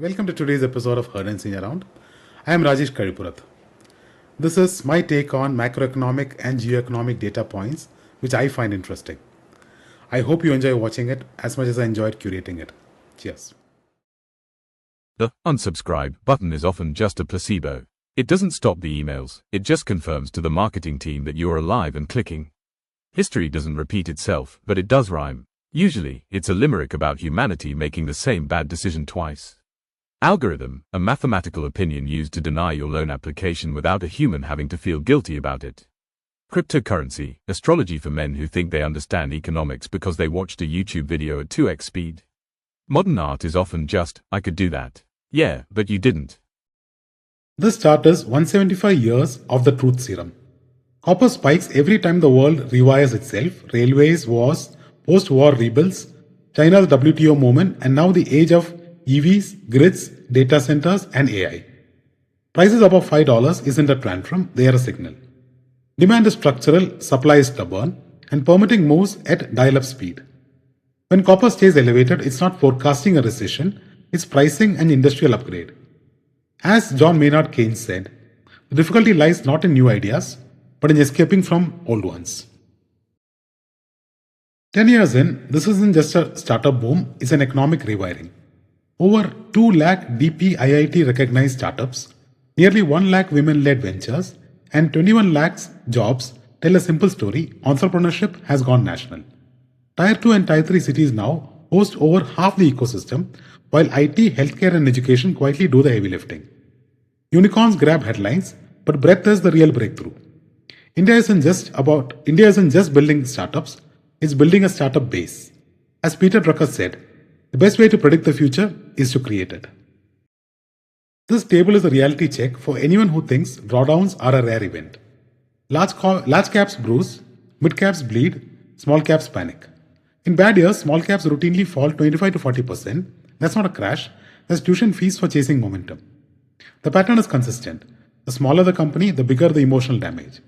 Welcome to today's episode of Heard and Seen Around. I am Rajesh Karipurath. This is my take on macroeconomic and geoeconomic data points which I find interesting. I hope you enjoy watching it as much as I enjoyed curating it. Cheers. The unsubscribe button is often just a placebo. It doesn't stop the emails, it just confirms to the marketing team that you're alive and clicking. History doesn't repeat itself, but it does rhyme. Usually, it's a limerick about humanity making the same bad decision twice. Algorithm, a mathematical opinion used to deny your loan application without a human having to feel guilty about it. Cryptocurrency, astrology for men who think they understand economics because they watched a YouTube video at 2x speed. Modern art is often just, I could do that. Yeah, but you didn't. This chart is 175 years of the truth serum. Copper spikes every time the world rewires itself, railways, wars, post-war rebuilds, China's WTO movement, and now the age of EVs, grids, data centers, and AI. Prices above $5 isn't a tantrum, they are a signal. Demand is structural, supply is stubborn, and permitting moves at dial-up speed. When copper stays elevated, it's not forecasting a recession, it's pricing an industrial upgrade. As John Maynard Keynes said, the difficulty lies not in new ideas, but in escaping from old ones. 10 years in, this isn't just a startup boom, it's an economic rewiring. Over 2 lakh DPIIT recognized startups, nearly 1 lakh women-led ventures, and 21 lakhs jobs tell a simple story: entrepreneurship has gone national. Tier 2 and Tier 3 cities now host over half the ecosystem, while IT, healthcare and education quietly do the heavy lifting. Unicorns grab headlines, but breadth is the real breakthrough. India isn't just building startups, it's building a startup base. As Peter Drucker said, the best way to predict the future is to create it. This table is a reality check for anyone who thinks drawdowns are a rare event. Large caps bruise, mid caps bleed, small caps panic. In bad years, small caps routinely fall 25 to 40%. That's not a crash, that's tuition fees for chasing momentum. The pattern is consistent. The smaller the company, the bigger the emotional damage.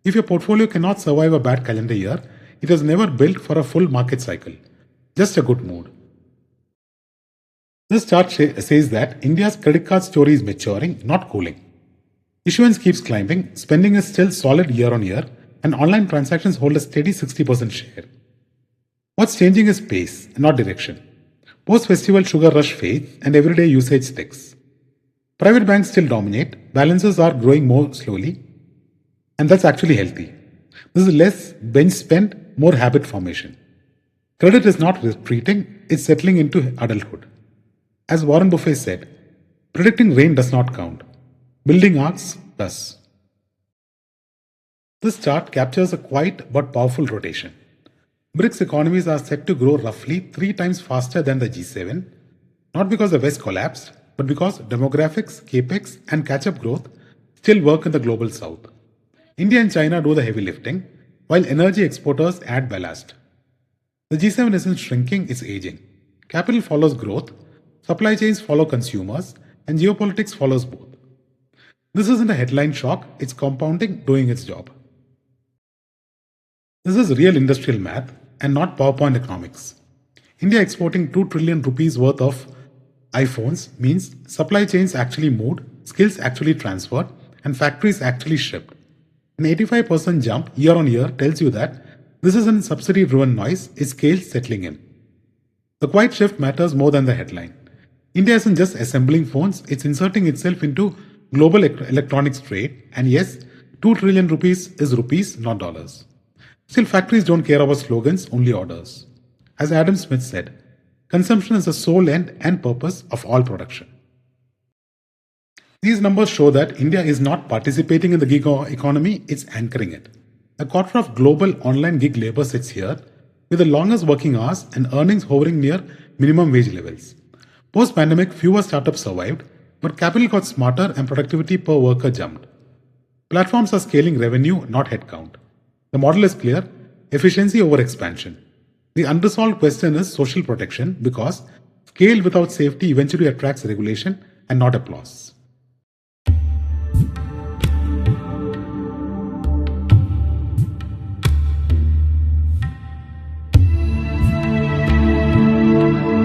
If your portfolio cannot survive a bad calendar year, it was never built for a full market cycle. Just a good mood. This chart says that India's credit card story is maturing, not cooling. Issuance keeps climbing, spending is still solid year on year, and online transactions hold a steady 60% share. What's changing is pace, not direction. Post-festival sugar rush fades and everyday usage sticks. Private banks still dominate, balances are growing more slowly, and that's actually healthy. This is less bench spend, more habit formation. Credit is not retreating, it's settling into adulthood. As Warren Buffett said, predicting rain does not count. Building arcs does. This chart captures a quiet but powerful rotation. BRICS economies are set to grow roughly 3 times faster than the G7, not because the West collapsed, but because demographics, capex, and catch-up growth still work in the global south. India and China do the heavy lifting, while energy exporters add ballast. The G7 isn't shrinking, it's aging. Capital follows growth, supply chains follow consumers, and geopolitics follows both. This isn't a headline shock, it's compounding doing its job. This is real industrial math and not PowerPoint economics. India exporting 2 trillion rupees worth of iPhones means supply chains actually moved, skills actually transferred, and factories actually shipped. An 85% jump year on year tells you that this isn't subsidy-driven noise, it's scale settling in. The quiet shift matters more than the headline. India isn't just assembling phones, it's inserting itself into global electronics trade, and yes, 2 trillion rupees is rupees, not dollars. Still, factories don't care about slogans, only orders. As Adam Smith said, consumption is the sole end and purpose of all production. These numbers show that India is not participating in the gig economy, it's anchoring it. A quarter of global online gig labor sits here, with the longest working hours and earnings hovering near minimum wage levels. Post-pandemic, fewer startups survived, but capital got smarter and productivity per worker jumped. Platforms are scaling revenue, not headcount. The model is clear: efficiency over expansion. The unresolved question is social protection, because scale without safety eventually attracts regulation and not applause.